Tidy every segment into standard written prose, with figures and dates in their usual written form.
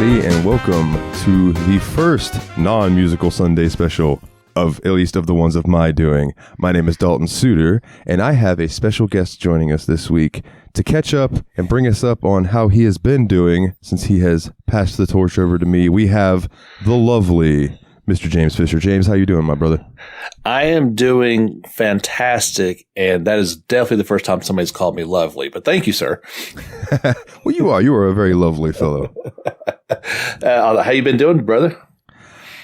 everybody, and welcome to the first non-musical Sunday special of, at least of the ones of my doing. My name is Dalton Suter, and I have a special guest joining us this week to catch up and bring us up on how he has been doing since he has passed the torch over to me. We have the lovely Mr. James Fisher. James, how you doing, my brother? I am doing fantastic, and that is definitely the first time somebody's called me lovely, but thank you, sir. Well, you are a very lovely fellow. How you been doing, brother?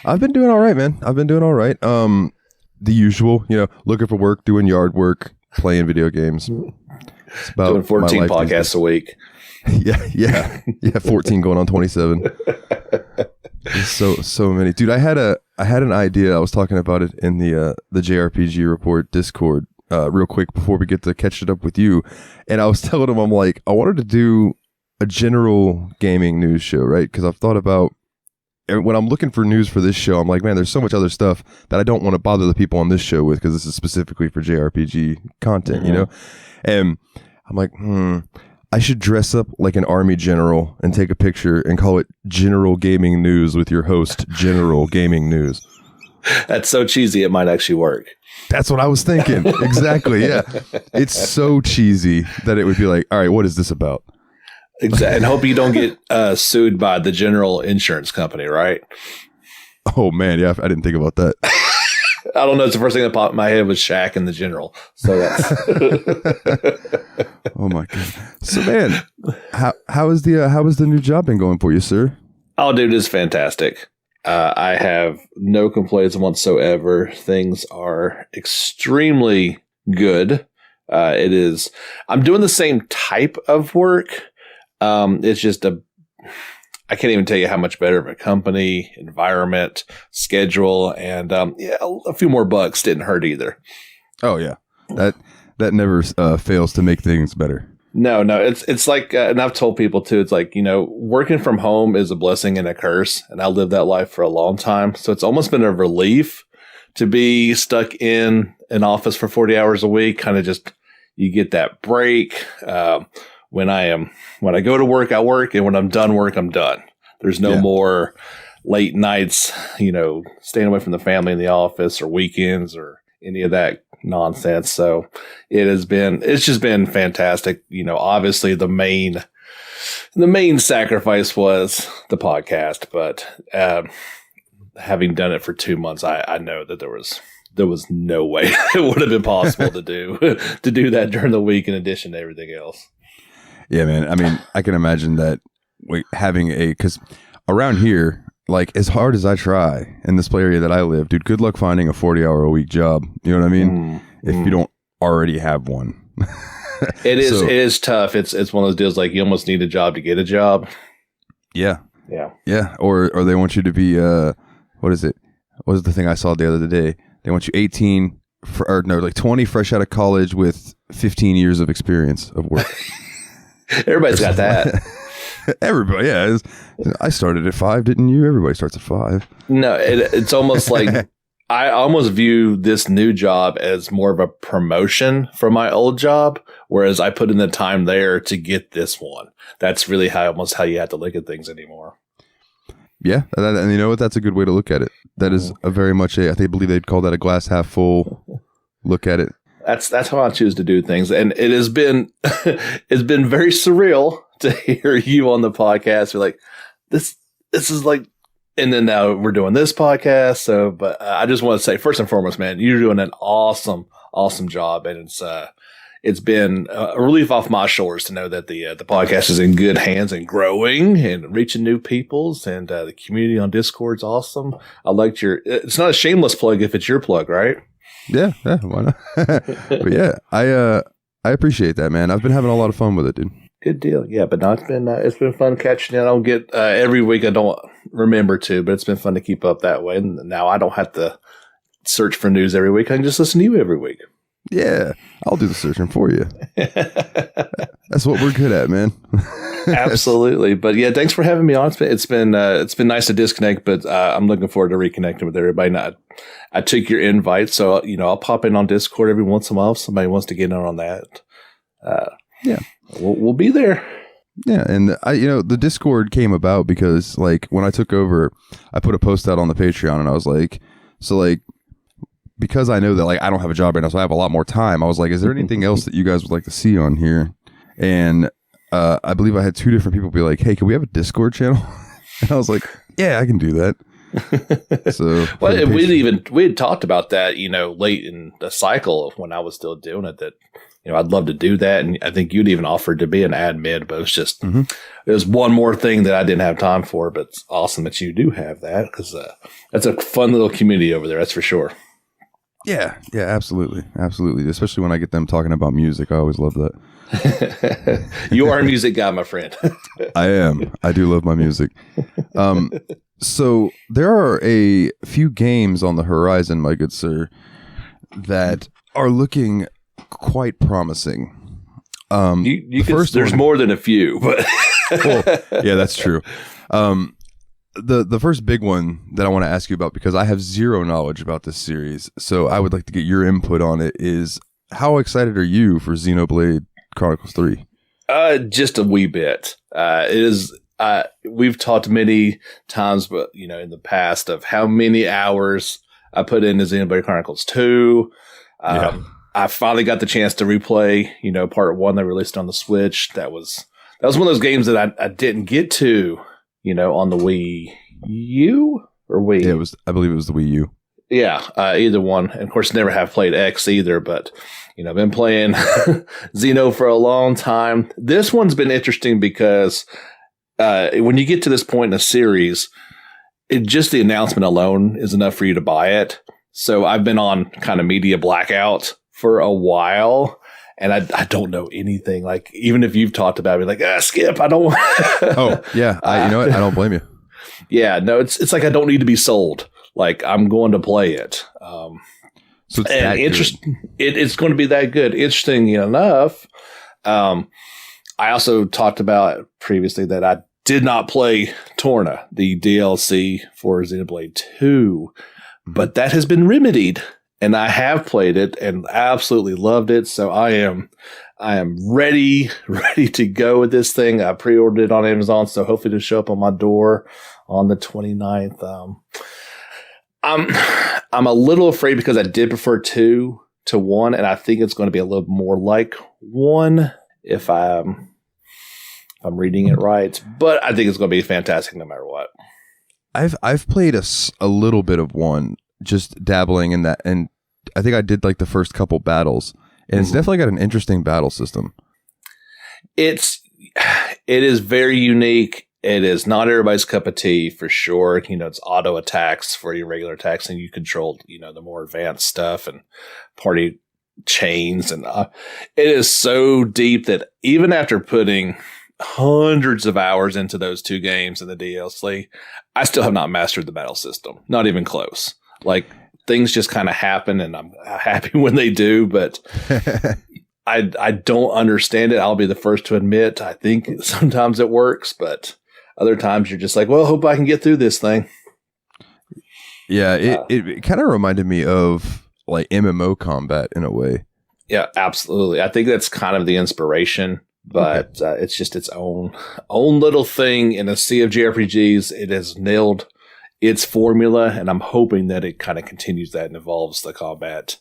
I've been doing all right, man. I've been doing all right. The usual, looking for work, doing yard work, playing video games. It's about doing 14 podcasts a week. Yeah. 14 going on 27. So many, dude. I had an idea. I was talking about it in the JRPG report Discord real quick before we get to catch it up with you. And I was telling him, I'm like, I wanted to do a general gaming news show, right? Because I've thought about, when I'm looking for news for this show, I'm like, man, there's so much other stuff that I don't want to bother the people on this show with, because this is specifically for JRPG content, And I'm like, I should dress up like an army general and take a picture and call it General Gaming News with your host, General Gaming News. That's so cheesy, it might actually work. That's what I was thinking. Exactly, yeah. It's so cheesy that it would be like, all right, what is this about? Exactly. And hope you don't get sued by the general insurance company, right? Oh, man, yeah, I didn't think about that. I don't know. It's the first thing that popped in my head was Shaq and the General. So that's oh my god. So man, how is the new job been going for you, sir? Oh, dude, it's fantastic. I have no complaints whatsoever. Things are extremely good. It is. I'm doing the same type of work. It's just I can't even tell you how much better of a company, environment, schedule, and a few more bucks didn't hurt either. Oh yeah, that never fails to make things better. No, it's like, and I've told people too. It's like, working from home is a blessing and a curse, and I lived that life for a long time. So it's almost been a relief to be stuck in an office for 40 hours a week. Kind of just you get that break. When I go to work, I work, and when I'm done work, I'm done. There's no more late nights, staying away from the family in the office or weekends or any of that nonsense. So it's just been fantastic. Obviously the main sacrifice was the podcast, but having done it for 2 months, I know that there was no way it would have been possible to do that during the week in addition to everything else. Yeah, man. I mean, I can imagine that because around here, like as hard as I try in this area that I live, dude, good luck finding a 40-hour-a-week job. You know what I mean? If you don't already have one. It is tough. It's one of those deals like you almost need a job to get a job. Yeah. Yeah. Yeah. Or they want you to be, what is it? What was the thing I saw the other day? They want you 18 20 fresh out of college with 15 years of experience of work. Everybody's got that. Everybody, yeah. I started at 5, didn't you? Everybody starts at 5. No, it's almost like I almost view this new job as more of a promotion from my old job, whereas I put in the time there to get this one. That's really how you have to look at things anymore. Yeah, and you know what? That's a good way to look at it. That is a very much I believe they'd call that a glass half full look at it. That's how I choose to do things, and it has been it's been very surreal to hear you on the podcast. You're like, this is like, and then now we're doing this podcast. So, but I just want to say, first and foremost, man, you're doing an awesome job, and it's been a relief off my shoulders to know that the podcast is in good hands and growing and reaching new peoples, and the community on Discord's awesome. I liked it's not a shameless plug if it's your plug, right? Yeah, why not? But yeah, I appreciate that, man. I've been having a lot of fun with it, dude. Good deal. Yeah, but no, it's been fun catching you. I don't get every week. I don't remember to, but it's been fun to keep up that way. And now I don't have to search for news every week. I can just listen to you every week. Yeah, I'll do the searching for you. That's what we're good at, man. Absolutely. But yeah, thanks for having me on. It's been nice to disconnect, but I'm looking forward to reconnecting with everybody. I took your invite, so I'll pop in on Discord every once in a while if somebody wants to get in on that. Yeah, we'll be there. Yeah, and the Discord came about because like when I took over, I put a post out on the Patreon, and I was like, so like because I know that like I don't have a job right now, so I have a lot more time. I was like, is there anything else that you guys would like to see on here? And I believe I had two different people be like, hey, can we have a Discord channel? And I was like, yeah, I can do that. So well, we had talked about that, late in the cycle of when I was still doing it, that I'd love to do that, and I think you'd even offered to be an admin, but it's just it was one more thing that I didn't have time for. But it's awesome that you do have that, because that's a fun little community over there, that's for sure. Yeah, absolutely, especially when I get them talking about music. I always love that. You are a music guy, my friend. I am. I do love my music. So there are a few games on the horizon, my good sir, that are looking quite promising. There's more than a few, but well, yeah, that's true. The first big one that I want to ask you about, because I have zero knowledge about this series, so I would like to get your input on it, is how excited are you for Xenoblade Chronicles 3? Just a wee bit. It is. We've talked many times, but in the past, of how many hours I put into Xenoblade Chronicles 2. I finally got the chance to replay, part 1 they released on the Switch. That was one of those games that I didn't get to, on the Wii U or Wii. Yeah, I believe it was the Wii U. Yeah, either one. And of course, never have played X either, but I've been playing Xeno for a long time. This one's been interesting because when you get to this point in a series, just the announcement alone is enough for you to buy it. So I've been on kind of media blackout for a while, and I don't know anything. Like, even if you've talked about it, like, skip, I don't. Oh, yeah. You know what? I don't blame you. Yeah, no, it's like I don't need to be sold. Like, I'm going to play it. So it's that interesting. It's going to be that good. Interesting enough. I also talked about previously that I did not play Torna, the DLC for Xenoblade 2, but that has been remedied, and I have played it and absolutely loved it. So I am ready to go with this thing. I pre-ordered it on Amazon, so hopefully it'll show up on my door on the 29th. I'm a little afraid because I did prefer 2 to 1, and I think it's going to be a little more like 1 if I'm reading it right. But I think it's going to be fantastic no matter what. I've played a little bit of 1, just dabbling in that, and I think I did like the first couple battles, and it's definitely got an interesting battle system. It is very unique. It is not everybody's cup of tea, for sure. It's auto attacks for your regular attacks, and you control, the more advanced stuff and party chains. And it is so deep that even after putting hundreds of hours into those 2 games in the DLC, I still have not mastered the battle system. Not even close. Like, things just kind of happen, and I'm happy when they do, but I don't understand it. I'll be the first to admit. I think sometimes it works, but other times you're just like, well, hope I can get through this thing. Yeah, it kind of reminded me of like MMO combat in a way. Yeah, absolutely. I think that's kind of the inspiration, but it's just its own little thing in a sea of JRPGs. It has nailed its formula, and I'm hoping that it kind of continues that and evolves the combat.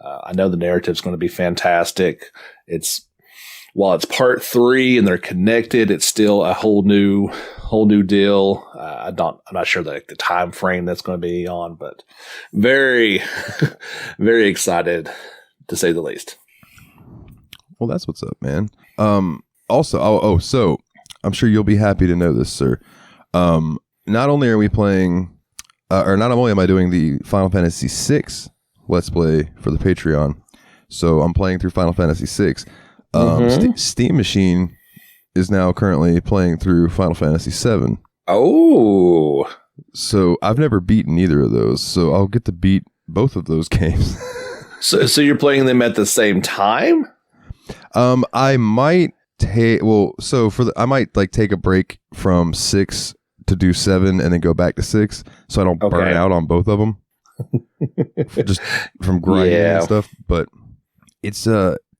I know the narrative's going to be fantastic. While it's part 3 and they're connected, it's still a whole new deal. I'm not sure the time frame that's going to be on, but very, very excited, to say the least. Well, that's what's up, man. Also, so I'm sure you'll be happy to know this, sir. Not only are we playing, or not only am I doing the Final Fantasy VI Let's Play for the Patreon, so I'm playing through Final Fantasy VI. Steam Machine is now currently playing through Final Fantasy VII. Oh. So I've never beaten either of those, so I'll get to beat both of those games. So you're playing them at the same time? I might I might like take a break from 6 to do 7 and then go back to 6 so I don't burn out on both of them. Just from grinding and stuff, but it's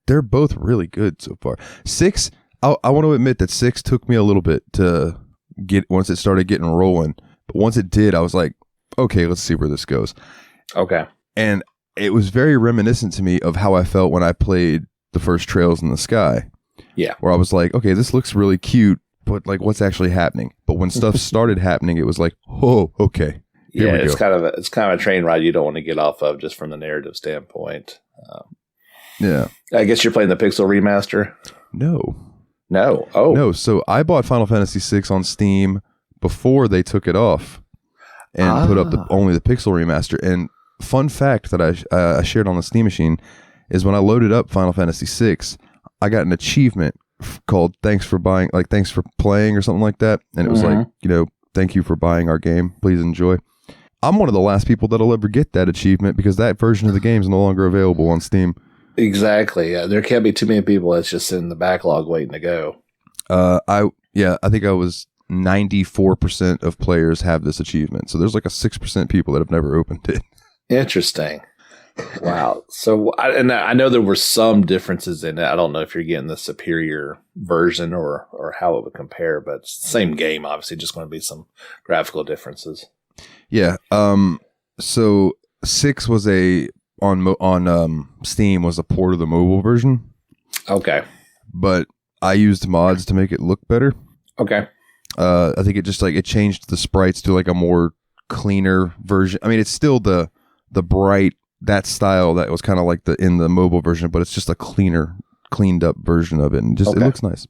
they're both really good so far. 6, I want to admit that 6 took me a little bit to get once it started getting rolling. But once it did, I was like, okay, let's see where this goes. Okay. And it was very reminiscent to me of how I felt when I played the first Trails in the Sky. Yeah. Where I was like, okay, this looks really cute, but like, what's actually happening? But when stuff started happening, it was like, oh, okay. Yeah, it's kind of a train ride you don't want to get off of just from the narrative standpoint. Yeah. I guess you're playing the Pixel remaster? No. Oh. No, so I bought Final Fantasy VI on Steam before they took it off and put up only the Pixel remaster. And fun fact that I shared on the Steam machine is when I loaded up Final Fantasy VI, I got an achievement called thanks for playing or something like that. And it was like, thank you for buying our game. Please enjoy. I'm one of the last people that'll ever get that achievement because that version of the game is no longer available on Steam. Exactly. Yeah, there can't be too many people that's just in the backlog waiting to go. I think I was 94% of players have this achievement. So there's like a 6% people that have never opened it. Interesting. Wow. So I know there were some differences in it. I don't know if you're getting the superior version or how it would compare, but same game, obviously, just going to be some graphical differences. Yeah. So 6 was on Steam was a port of the mobile version. Okay. But I used mods to make it look better. Okay. I think it just it changed the sprites to like a more cleaner version. I mean, it's still the bright, that style that was kind of like in the mobile version, but it's just a cleaned up version of it, and just it looks nice.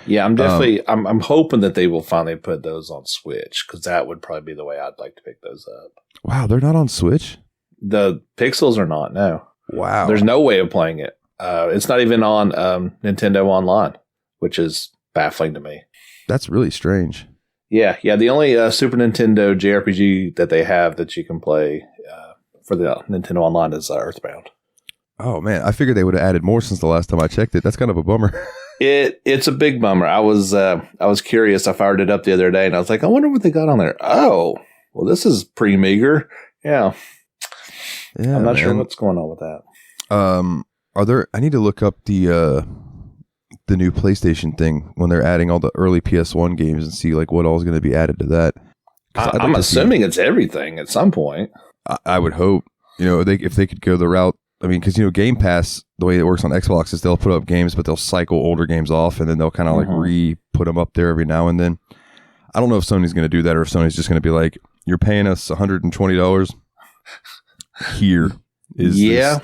Yeah, I'm definitely I'm hoping that they will finally put those on Switch because that would probably be the way I'd like to pick those up. Wow, they're not on Switch? The Pixels are not. No. Wow. There's no way of playing it. It's not even on Nintendo Online, which is baffling to me. That's really strange. Yeah. The only Super Nintendo JRPG that they have that you can play for the Nintendo Online is Earthbound. Oh man, I figured they would have added more since the last time I checked it. That's kind of a bummer. It's a big bummer. I was curious. I fired it up the other day and I was like, I wonder what they got on there. Oh, well, this is pretty meager. Yeah. I'm not sure what's going on with that. I need to look up the new PlayStation thing when they're adding all the early PS1 games and see like what all is going to be added to that. I'm assuming it's everything at some point. I would hope, if they could go the route. I mean, because, Game Pass, the way it works on Xbox is they'll put up games, but they'll cycle older games off and then they'll kind of like re-put them up there every now and then. I don't know if Sony's going to do that or if Sony's just going to be like, you're paying us $120. Here is this.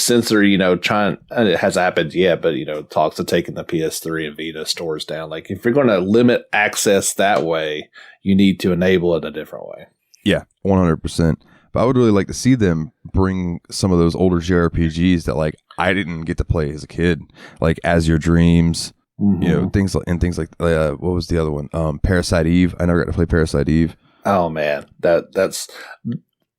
Since they're, trying, it hasn't happened yet, but, talks of taking the PS3 and Vita stores down. Like, if you're going to limit access that way, you need to enable it a different way. Yeah, 100%. But I would really like to see them bring some of those older JRPGs that like I didn't get to play as a kid, like As Your Dreams, things like what was the other one? Parasite Eve. I never got to play Parasite Eve. Oh man, that's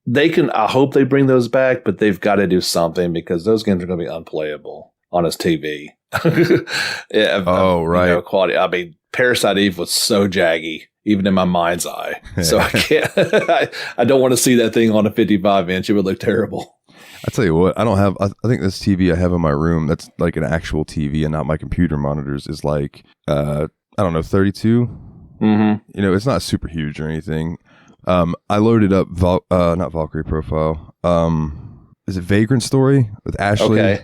they can. I hope they bring those back, but they've got to do something because those games are going to be unplayable on his TV. Right. Quality. I mean, Parasite Eve was so jaggy. Even in my mind's eye. So I can't, I don't want to see that thing on a 55 inch. It would look terrible. I tell you what, I think this TV I have in my room, that's like an actual TV and not my computer monitors, is like, I don't know, 32. Mm-hmm. It's not super huge or anything. I loaded up, not Valkyrie Profile. Is it Vagrant Story with Ashley? Okay.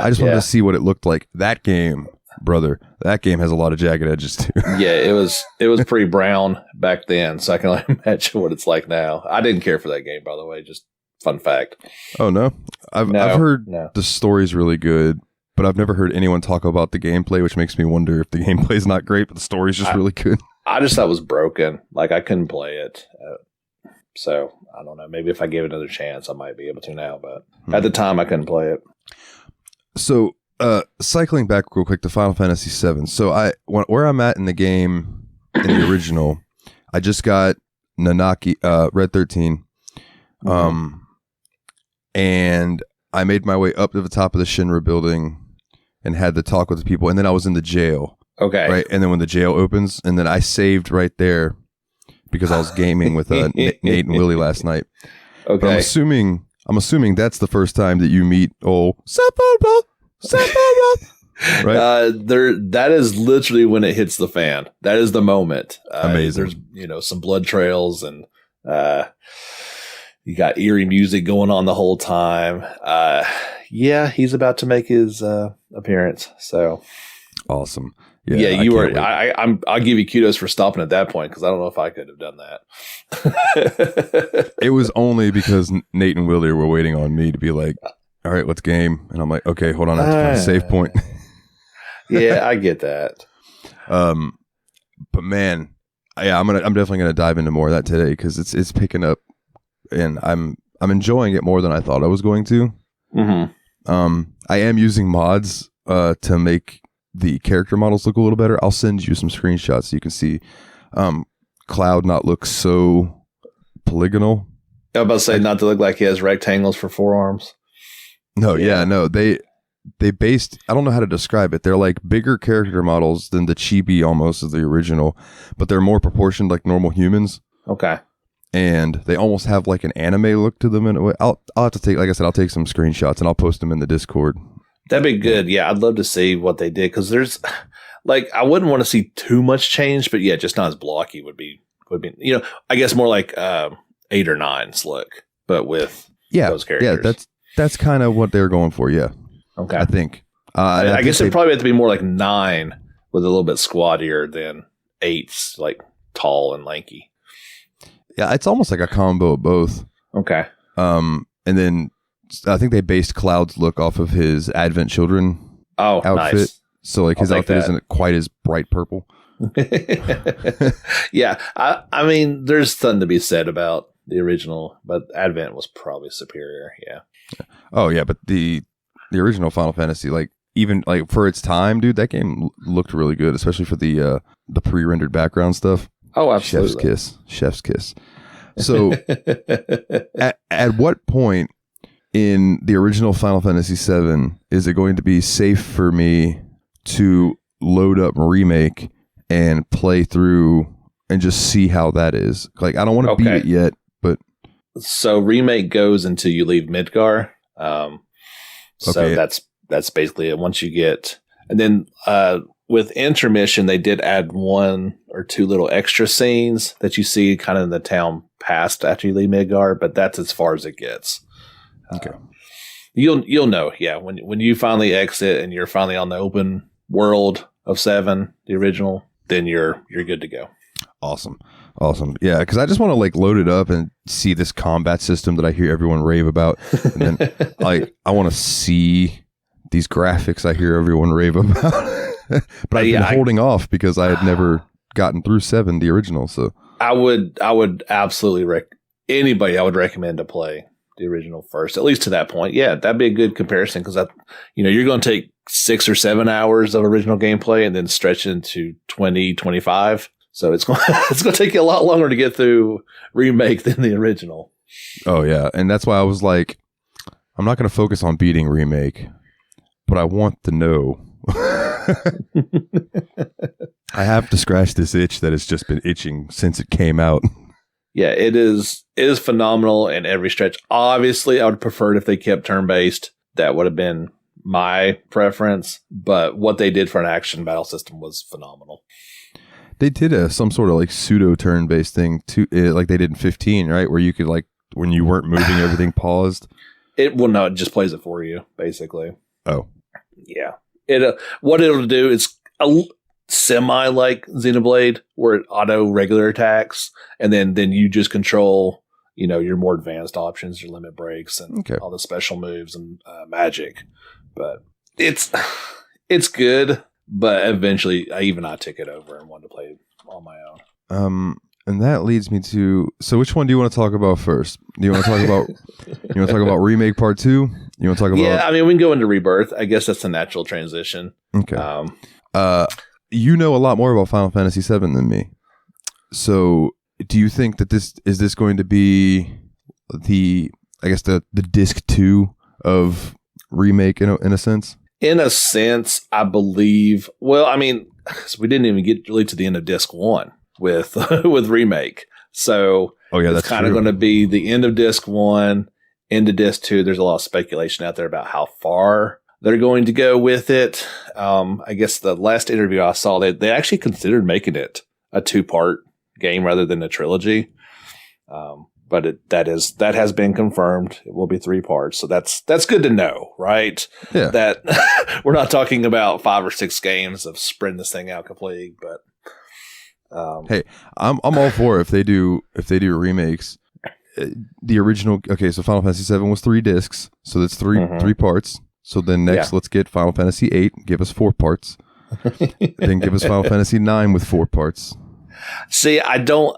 I just wanted to see what it looked like. That game. Brother, that game has a lot of jagged edges too. Yeah, it was pretty brown back then, so I can only imagine what it's like now. I didn't care for that game, by the way. Just fun fact. Oh no, I've heard the story's really good, but I've never heard anyone talk about the gameplay, which makes me wonder if the gameplay's not great, but the story's just really good. I just thought it was broken. Like I couldn't play it, so I don't know. Maybe if I gave it another chance, I might be able to now. But at the time, I couldn't play it. So. Cycling back real quick to Final Fantasy VII. So where I'm at in the game in the original, I just got Nanaki, Red 13, and I made my way up to the top of the Shinra building and had the talk with the people, and then I was in the jail. Okay, right, and then when the jail opens, and then I saved right there because I was gaming with Nate and Willie last night. Okay, but I'm assuming that's the first time that you meet old That is literally when it hits the fan. That is the moment. Amazing. There's some blood trails, and you got eerie music going on the whole time. He's about to make his appearance. So awesome. Yeah, you were. I'll give you kudos for stopping at that point, because I don't know if I could have done that. It was only because Nate and Willie were waiting on me to be like, "All right, let's game," and I'm like, "Okay, hold on, I have to find a save point." Yeah, I get that. But man, I'm definitely gonna dive into more of that today, because it's picking up, and I'm enjoying it more than I thought I was going to. Mm-hmm. I am using mods to make the character models look a little better. I'll send you some screenshots so you can see Cloud not look so polygonal. I was about to say, not to look like he has rectangles for forearms. No, no. They based, I don't know how to describe it. They're like bigger character models than the chibi almost of the original, but they're more proportioned like normal humans. Okay. And they almost have like an anime look to them in a way. I'll have to take, like I said, I'll take some screenshots and I'll post them in the Discord. That'd be good. Yeah, I'd love to see what they did, because there's, like, I wouldn't want to see too much change, but yeah, just not as blocky would be, I guess more like 8 or 9's look, but with those characters. Yeah, that's kind of what they're going for. Yeah. Okay. I think. I guess it'd probably have to be more like 9 with a little bit squattier than 8's, like tall and lanky. Yeah, it's almost like a combo of both. Okay. And then I think they based Cloud's look off of his Advent Children outfit. Nice. So like his outfit isn't quite as bright purple. Yeah. I mean, there's something to be said about the original, but Advent was probably superior. Yeah. Oh yeah, but the original Final Fantasy, like even like for its time, dude, that game looked really good, especially for the pre-rendered background stuff. Oh, absolutely. Chef's kiss. So at what point in the original Final Fantasy VII is it going to be safe for me to load up Remake and play through and just see how that is? Like, I don't want to beat it yet, but... So Remake goes until you leave Midgar. So that's basically it. Once you get... And then with Intermission, they did add 1 or 2 little extra scenes that you see kind of in the town past after you leave Midgar, but that's as far as it gets. Okay. You'll know, yeah. When you finally exit and you're finally on the open world of 7, the original, then you're good to go. Awesome. Yeah, because I just want to like load it up and see this combat system that I hear everyone rave about, and then like I want to see these graphics I hear everyone rave about. But I've been holding off because I had never gotten through 7, the original. So I would absolutely anybody I would recommend to play the original first, at least to that point. Yeah, that'd be a good comparison, because you're going to take 6 or 7 hours of original gameplay and then stretch it into 20, 25. So it's going to take you a lot longer to get through Remake than the original. Oh yeah, and that's why I was like, I'm not going to focus on beating Remake, but I want to know. I have to scratch this itch that has just been itching since it came out. Yeah, it is phenomenal in every stretch. Obviously, I would prefer it if they kept turn-based. That would have been my preference. But what they did for an action battle system was phenomenal. They did some sort of like pseudo turn-based thing too, like they did in 15, right? Where you could like, when you weren't moving, everything paused. It just plays it for you, basically. Oh. Yeah. What it'll do is a semi like Xenoblade, where it auto regular attacks, and then you just control, your more advanced options, your limit breaks, and all the special moves and magic. But it's good, but eventually I took it over and wanted to play it on my own. And that leads me to, so which one do you want to talk about first? Do you want to talk about Remake Part 2? You want to talk about? Yeah, I mean, we can go into Rebirth. I guess that's a natural transition. Okay. You know a lot more about Final Fantasy VII than me. So, do you think that this going to be the disc 2 of Remake in a sense? In a sense, I believe. Well, I mean, we didn't even get really to the end of disc 1 with Remake. So it's kind of going to be the end of disc 1 into disc 2. There's a lot of speculation out there about how far they're going to go with it. I guess the last interview I saw, they actually considered making it a 2-part game rather than a trilogy. But that has been confirmed. It will be 3 parts. So that's good to know, right? Yeah. That we're not talking about 5 or 6 games of spreading this thing out completely, but hey, I'm all for it if they do remakes. The original, okay, so Final Fantasy VII was 3 discs, so that's 3 parts. So then next, let's get Final Fantasy VIII, give us 4 parts. Then give us Final Fantasy IX with 4 parts. See, I don't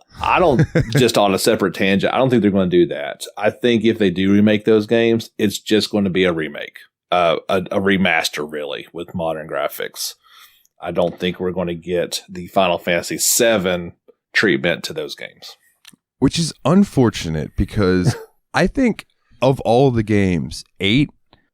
just on a separate tangent, I don't think they're going to do that. I think if they do remake those games, it's just going to be a remake, a remaster really with modern graphics. I don't think we're going to get the Final Fantasy VII treatment to those games. Which is unfortunate because I think of all the games, 8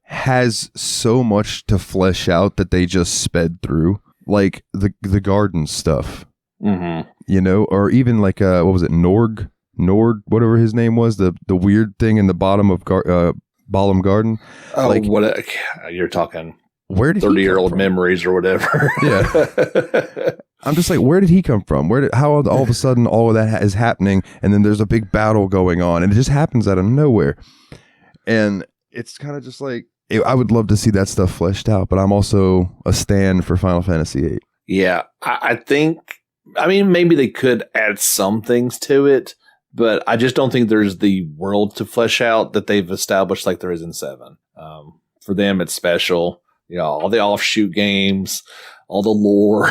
has so much to flesh out that they just sped through. Like the garden stuff. Mm-hmm. You know, or even like what was it, Nord, whatever his name was, the weird thing in the bottom of Balam Garden. Oh, like, what you're talking? Where did 30-year-old memories or whatever? Yeah, I'm just like, where did he come from? How all of a sudden all of that is happening, and then there's a big battle going on, and it just happens out of nowhere, and it's kind of just like I would love to see that stuff fleshed out, but I'm also a stan for Final Fantasy VIII. Yeah, I think. I mean, maybe they could add some things to it, but I just don't think there's the world to flesh out that they've established like there is in 7. For them, it's special. You know, all the offshoot games, all the lore.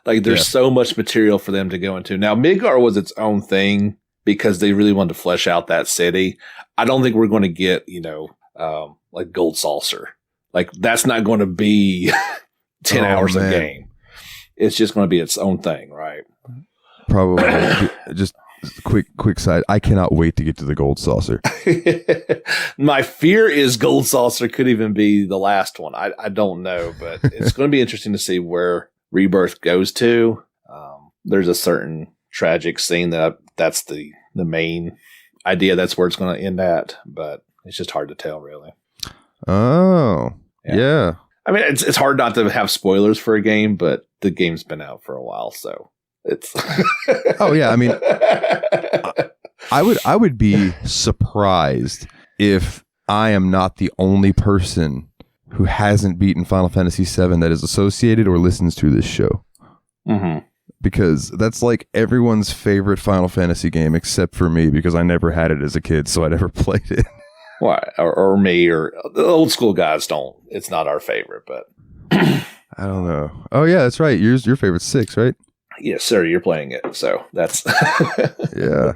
Like, there's so much material for them to go into. Now, Midgar was its own thing because they really wanted to flesh out that city. I don't think we're going to get, like Gold Saucer. Like, that's not going to be 10 hours of game. It's just going to be its own thing, right? Probably. Just quick side. I cannot wait to get to the Gold Saucer. My fear is Gold Saucer could even be the last one. I don't know, but it's going to be interesting to see where Rebirth goes to. There's a certain tragic scene that's the main idea. That's where it's going to end at, but it's just hard to tell, really. Oh, yeah. I mean, it's hard not to have spoilers for a game, but the game's been out for a while, so it's. Oh yeah, I mean, I would be surprised if I am not the only person who hasn't beaten Final Fantasy VII that is associated or listens to this show. Mm-hmm. Because that's like everyone's favorite Final Fantasy game except for me, because I never had it as a kid, so I never played it. Why, or me, or the old school guys don't. It's not our favorite, but I don't know. Oh yeah, that's right. Your favorite's 6, right? Yes, sir. You're playing it, so that's yeah.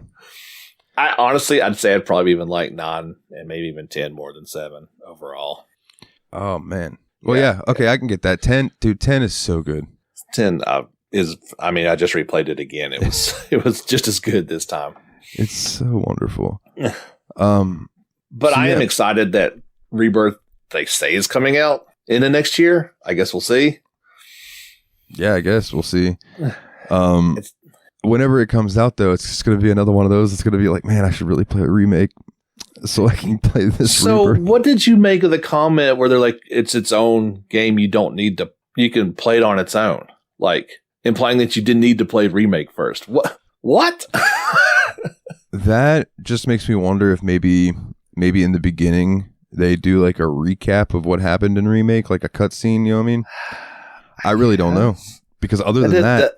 I'd say I'd probably even like 9 and maybe even 10 more than 7 overall. Oh man. Well, yeah. Okay, I can get that. 10, dude. 10 is so good. 10 is. I mean, I just replayed it again. It was just as good this time. It's so wonderful. But I am excited that Rebirth, they say, is coming out in the next year. I guess we'll see. Yeah, I guess we'll see. Whenever it comes out, though, it's just going to be another one of those. It's going to be like, man, I should really play a remake so I can play this. So Rebirth. What did you make of the comment where they're like, it's its own game, you can play it on its own? Like, implying that you didn't need to play remake first. What? That just makes me wonder if maybe in the beginning they do like a recap of what happened in remake, like a cutscene. You know what I mean? I really don't know, because other than that,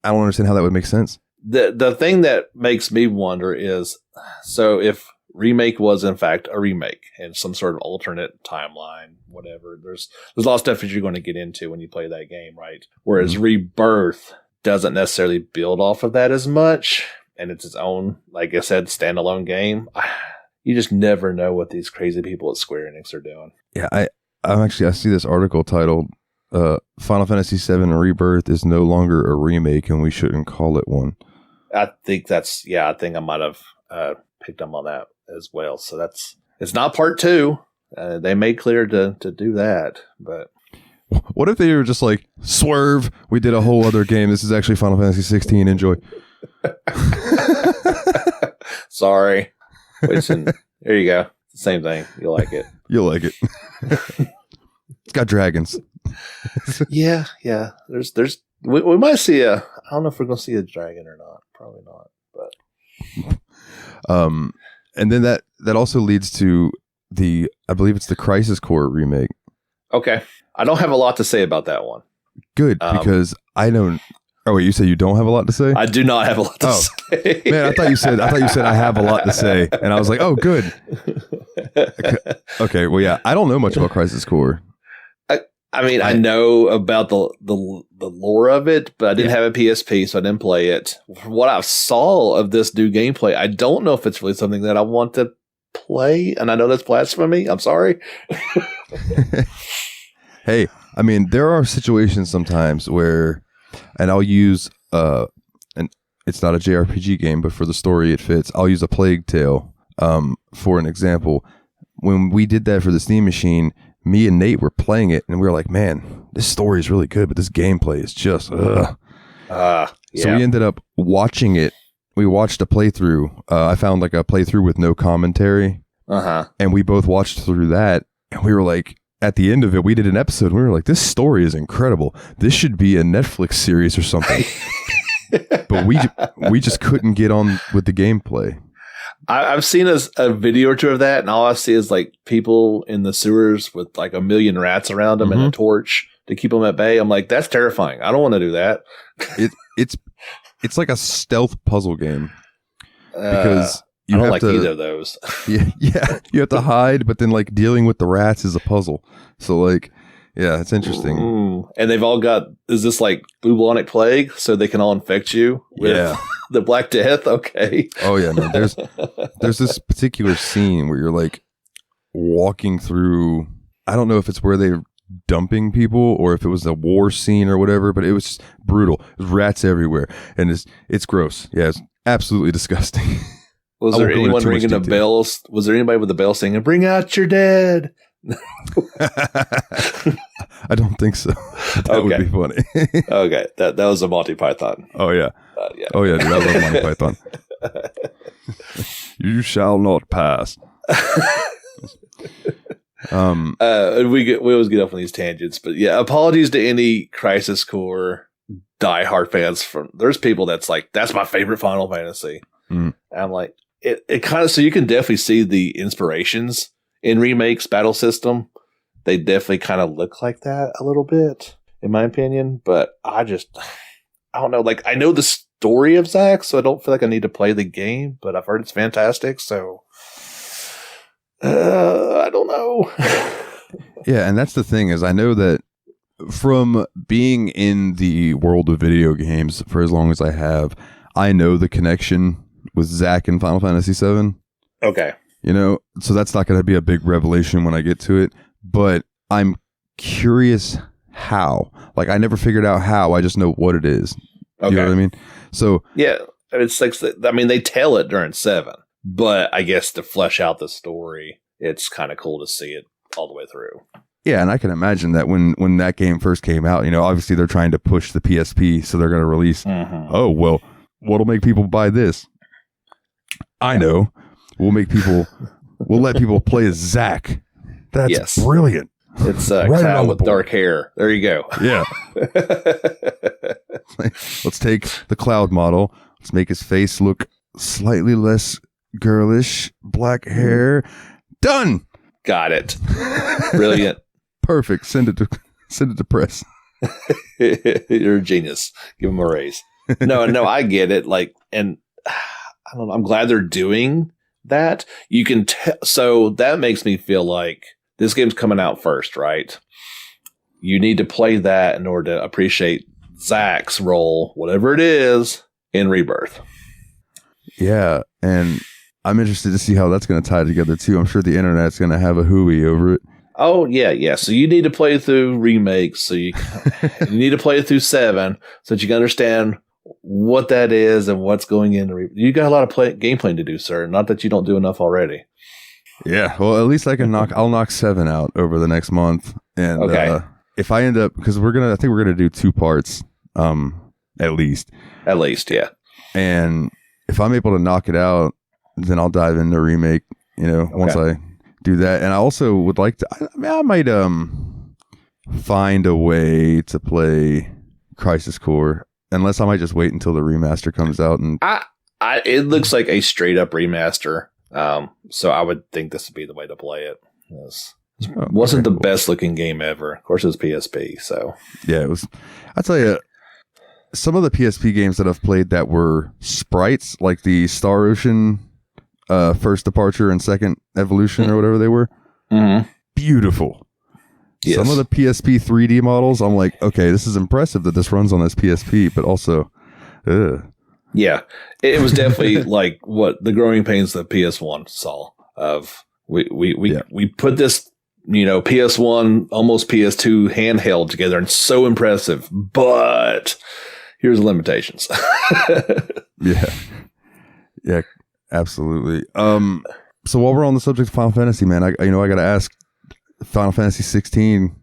I don't understand how that would make sense. The thing that makes me wonder is, so if remake was in fact a remake and some sort of alternate timeline, whatever, there's a lot of stuff that you're going to get into when you play that game, right? Whereas Rebirth doesn't necessarily build off of that as much, and it's its own, like I said, standalone game. You just never know what these crazy people at Square Enix are doing. Yeah, I see this article titled Final Fantasy VII Rebirth is no longer a remake and we shouldn't call it one. I think I might have picked up on that as well. So it's not part 2. They made clear to do that, but what if they were just like, swerve, we did a whole other game. This is actually Final Fantasy 16. Enjoy. Sorry. There you go. Same thing. You'll like it. You'll like it. It's got dragons. yeah. We might see I don't know if we're gonna see a dragon or not. Probably not. But and then that also leads to I believe it's the Crisis Core remake. Okay, I don't have a lot to say about that one. Good, because I don't. Oh wait, you say you don't have a lot to say? I do not have a lot to say. Man, I thought you said I have a lot to say, and I was like, oh, good. Okay, well, yeah, I don't know much about Crisis Core. I mean, I know about the lore of it, but I didn't have a PSP, so I didn't play it. From what I saw of this new gameplay, I don't know if it's really something that I want to play, and I know that's blasphemy. I'm sorry. Hey, I mean, there are situations sometimes where, and I'll use and it's not a JRPG game, but for the story it fits. I'll use a Plague Tale for an example. When we did that for the Steam Machine, me and Nate were playing it, and we were like, "Man, this story is really good, but this gameplay is just ugh." Yeah. So we ended up watching it. We watched a playthrough. I found like a playthrough with no commentary, and we both watched through that, and we were like, at the end of it, we did an episode. And we were like, "This story is incredible. This should be a Netflix series or something." But we just couldn't get on with the gameplay. I've seen a video or two of that, and all I see is like people in the sewers with like a million rats around them and a torch to keep them at bay. I'm like, that's terrifying. I don't want to do that. It's like a stealth puzzle game because you have like either of those. yeah, you have to hide, but then like dealing with the rats is a puzzle. So like, yeah, it's interesting. Ooh. And they've all got, is this like bubonic plague so they can all infect you with the Black Death? Okay. Oh yeah, man. There's this particular scene where you're like walking through, I don't know if it's where they're dumping people or if it was a war scene or whatever, but it was just brutal. There's rats everywhere, and it's gross. Yeah, it's absolutely disgusting. Was there anyone ringing the bells? Was there anybody with the bell singing, "Bring out your dead"? I don't think so. That would be funny. Okay, that was a Monty Python. Oh yeah, oh yeah, dude, I love Monty Python. You shall not pass. We always get off on these tangents, but yeah, apologies to any Crisis Core diehard fans. There's people that's like, that's my favorite Final Fantasy. And I'm like, it kind of, so you can definitely see the inspirations in Remake's battle system. They definitely kind of look like that a little bit, in my opinion. But I don't know. Like, I know the story of Zack, so I don't feel like I need to play the game, but I've heard it's fantastic. So I don't know. Yeah, and that's the thing is I know that from being in the world of video games for as long as I have, I know the connection with Zack and Final Fantasy VII. Okay. You know, so that's not going to be a big revelation when I get to it, but I'm curious how. Like, I never figured out how. I just know what it is. Okay. You know what I mean? So yeah, it's like, I mean, they tell it during 7, but I guess to flesh out the story, it's kind of cool to see it all the way through. Yeah, and I can imagine that when that game first came out, you know, obviously they're trying to push the PSP, so they're going to release, oh, well, what'll make people buy this? I know. We'll let people play as Zack. That's brilliant. It's Cloud with dark hair. There you go. Yeah. Let's take the Cloud model. Let's make his face look slightly less girlish. Black hair. Done. Got it. Brilliant. Perfect. Send it to press. You're a genius. Give him a raise. No, I get it. Like, and I don't know. I'm glad they're doing that. You can so that makes me feel like this game's coming out first, right? You need to play that in order to appreciate Zack's role, whatever it is, in Rebirth. Yeah, and I'm interested to see how that's going to tie together too. I'm sure the internet's going to have a hooey over it. Oh yeah. So you need to play through remakes. So you need to play through 7 so that you can understand what that is and what's going in. You got a lot of game playing to do, sir. Not that you don't do enough already. Yeah. Well, at least I'll knock 7 out over the next month. And if I end up, because I think we're gonna do 2 parts, at least. At least, yeah. And if I'm able to knock it out, then I'll dive into remake. You know, once I do that. And I also would like to. I might find a way to play Crisis Core, unless I might just wait until the remaster comes out. And it looks like a straight up remaster. So I would think this would be the way to play it. It wasn't the best looking game ever. Of course, it was PSP. So yeah, it was. I'll tell you, some of the PSP games that I've played that were sprites, like the Star Ocean First Departure and Second Evolution or whatever they were, beautiful. Yes. Some of the PSP 3D models, I'm like, okay, this is impressive that this runs on this PSP, but also, yeah, it was definitely like what the growing pains that PS1 saw. Of we put this, PS1 almost PS2 handheld together, and so impressive, but here's the limitations. Yeah, absolutely. So while we're on the subject of Final Fantasy, man, I got to ask, Final Fantasy 16.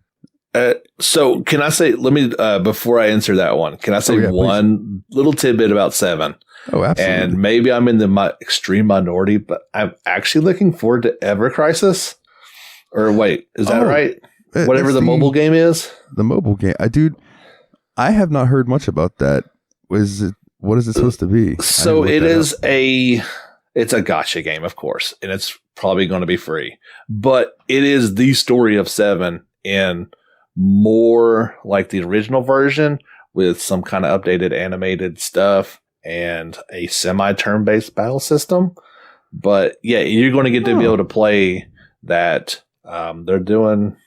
So can I say, let me, before I answer that one, can I say one little tidbit about 7? Oh, absolutely. And maybe I'm in the extreme minority, but I'm actually looking forward to Ever Crisis. Or wait, is that right? Whatever the mobile game is? The mobile game. Dude, I have not heard much about that. What is it supposed to be? So it's a gacha game, of course, and it's probably going to be free. But it is the story of 7 in more like the original version, with some kind of updated animated stuff and a semi-turn-based battle system. But yeah, you're going to get to be able to play that. They're doing,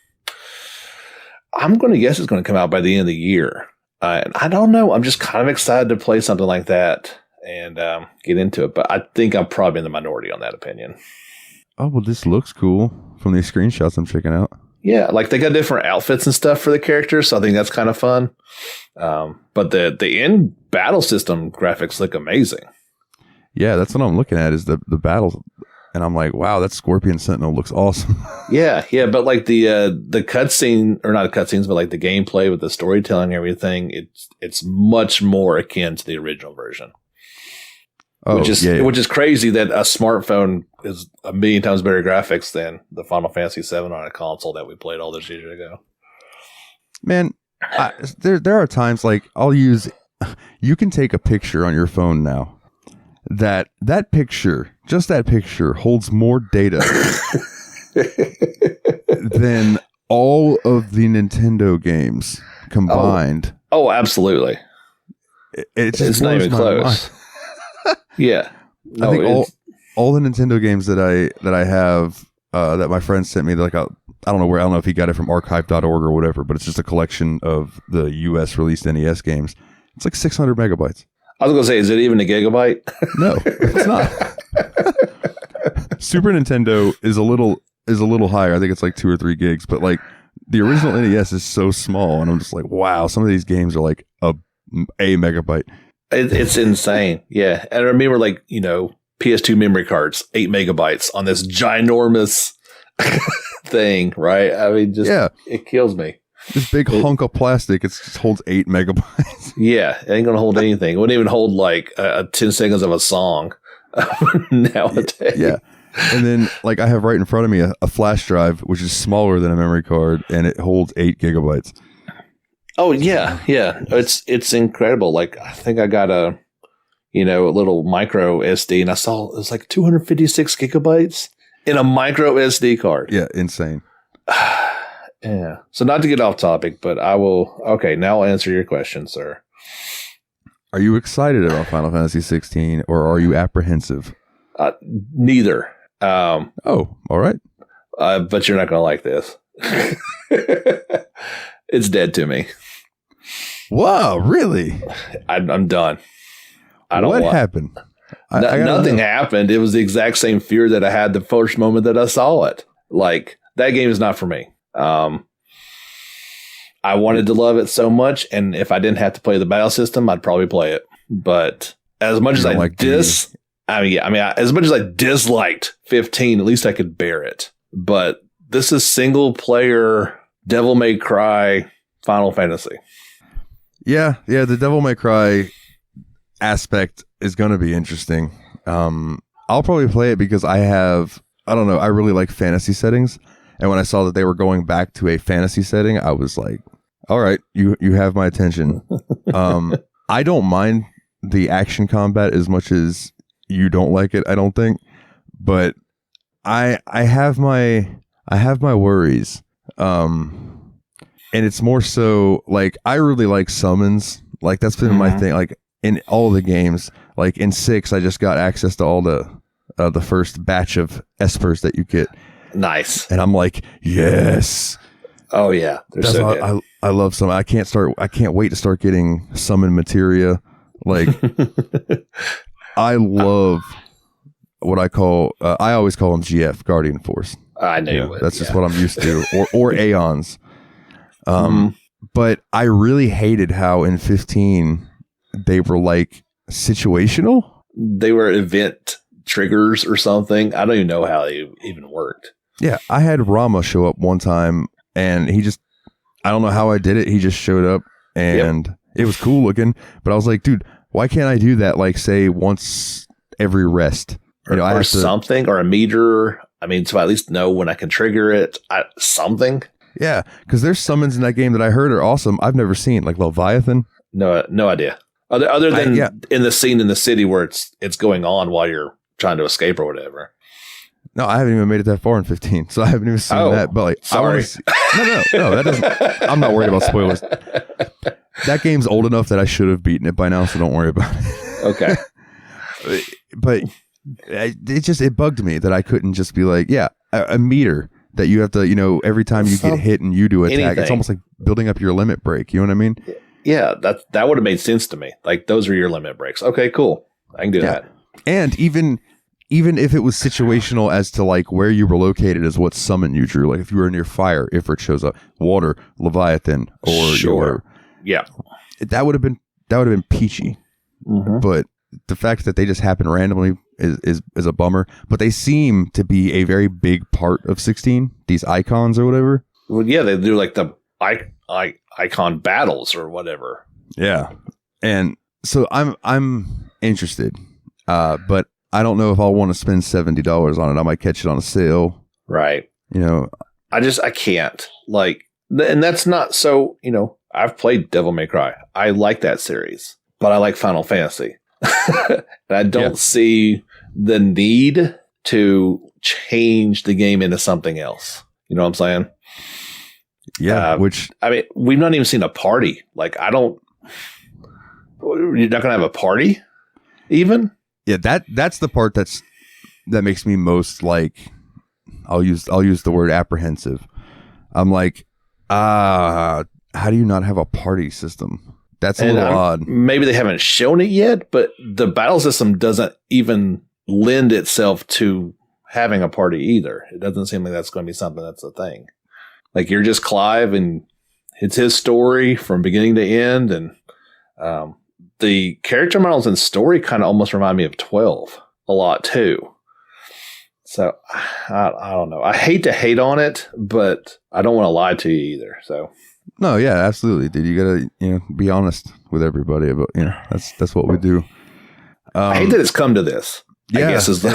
I'm going to guess it's going to come out by the end of the year. And I don't know. I'm just kind of excited to play something like that and get into it. But I think I'm probably in the minority on that opinion. Oh, well, this looks cool from these screenshots I'm checking out. Yeah, like they got different outfits and stuff for the characters, so I think that's kind of fun. But the end battle system graphics look amazing. Yeah, that's what I'm looking at, is the battle, and I'm like, wow, that Scorpion Sentinel looks awesome. yeah, but like the cutscene, or not cutscenes, but like the gameplay with the storytelling and everything, it's much more akin to the original version. Which is crazy that a smartphone is a million times better graphics than the Final Fantasy VII on a console that we played all those years ago. Man, there are times like you can take a picture on your phone now. That picture holds more data than all of the Nintendo games combined. Oh, absolutely. It's not even close. Yeah, I think all the Nintendo games that I have that my friend sent me, like I don't know if he got it from archive.org or whatever, but it's just a collection of the US released NES games. It's like 600 megabytes. I was gonna say, is it even a gigabyte? No, it's not. Super Nintendo is a little higher. I think it's like 2 or 3 gigs, but like the original NES is so small, and I'm just like, wow, some of these games are like a megabyte. It's insane. Yeah. And I remember PS2 memory cards, 8 megabytes on this ginormous thing, right? I mean, it kills me. This big hunk of plastic, it just holds 8 megabytes. Yeah. It ain't going to hold anything. It wouldn't even hold like 10 seconds of a song nowadays. Yeah. And then like I have right in front of me a flash drive, which is smaller than a memory card, and it holds 8 gigabytes. Oh yeah. It's incredible. Like I think I got a little micro SD, and I saw it was like 256 gigabytes in a micro SD card. Yeah, insane. Yeah. So not to get off topic, but I will. Okay, now I'll answer your question, sir. Are you excited about Final Fantasy 16, or are you apprehensive? Neither. Oh, all right. But you're not going to like this. It's dead to me. Wow, really? I'm done. I don't. What happened? Nothing happened. It was the exact same fear that I had the first moment that I saw it. Like, that game is not for me. I wanted to love it so much, and if I didn't have to play the battle system, I'd probably play it. But as much as as much as I disliked 15, at least I could bear it. But this is single player Devil May Cry Final Fantasy. Yeah, the Devil May Cry aspect is going to be interesting. I'll probably play it because I really like fantasy settings, And when I saw that they were going back to a fantasy setting, I was like, all right, you have my attention. I don't mind the action combat as much as you don't like it, I don't think. But I have my worries. And it's more so like I really like summons. Like that's been my thing. Like in all the games, like in 6, I just got access to all the first batch of espers that you get. Nice. And I'm like, yes. Oh yeah, they're so good. I love summon. I can't wait to start getting summon materia. Like I love what I call. I always call them GF, Guardian Force. I knew it. That's just what I'm used to, or Aeons. But I really hated how in 15 they were like situational. They were event triggers or something. I don't even know how they even worked. Yeah, I had Rama show up one time, and I don't know how I did it. He just showed up, and it was cool looking. But I was like, dude, why can't I do that? Like, say once every rest, or something, or a meter. I mean, so I at least know when I can trigger it. Something. Yeah, because there's summons in that game that I heard are awesome. I've never seen, like Leviathan. No idea. Other than in the scene in the city where it's going on while you're trying to escape or whatever. No, I haven't even made it that far in 15, so I haven't even seen that. But like, sorry. No, that doesn't. I'm not worried about spoilers. That game's old enough that I should have beaten it by now, so don't worry about it. Okay. But it bugged me that I couldn't just be like, a meter that you have to, every time you get hit and you do attack, anything. It's almost like building up your limit break. You know what I mean? Yeah, that would have made sense to me. Like those are your limit breaks. Okay, cool. I can do that. And even if it was situational as to like where you were located is what summon you drew. Like if you were near fire, Ifrit shows up, water, Leviathan, or that would have been peachy. Mm-hmm. But the fact that they just happen randomly is a bummer. But they seem to be a very big part of 16. These icons or whatever. Well, yeah, they do like the icon battles or whatever. Yeah, and so I'm interested, but I don't know if I'll want to spend $70 on it. I might catch it on a sale. Right. I can't. Like, and that's not so, I've played Devil May Cry. I like that series, but I like Final Fantasy. And I don't see the need to change the game into something else. You know what I'm saying? Yeah. I mean, we've not even seen a party. Like, you're not going to have a party even? Yeah, that's the part that makes me most like I'll use the word apprehensive. I'm like, how do you not have a party system? That's a little odd. Maybe they haven't shown it yet, but the battle system doesn't even lend itself to having a party either. It doesn't seem like that's going to be something that's a thing. Like you're just Clive and it's his story from beginning to end, and the character models and story kind of almost remind me of 12 a lot too. So I don't know. I hate to hate on it, but I don't want to lie to you either. So no, yeah, absolutely, dude. You gotta be honest with everybody about that's what we do. I hate that it's come to this. Yeah. I guess is the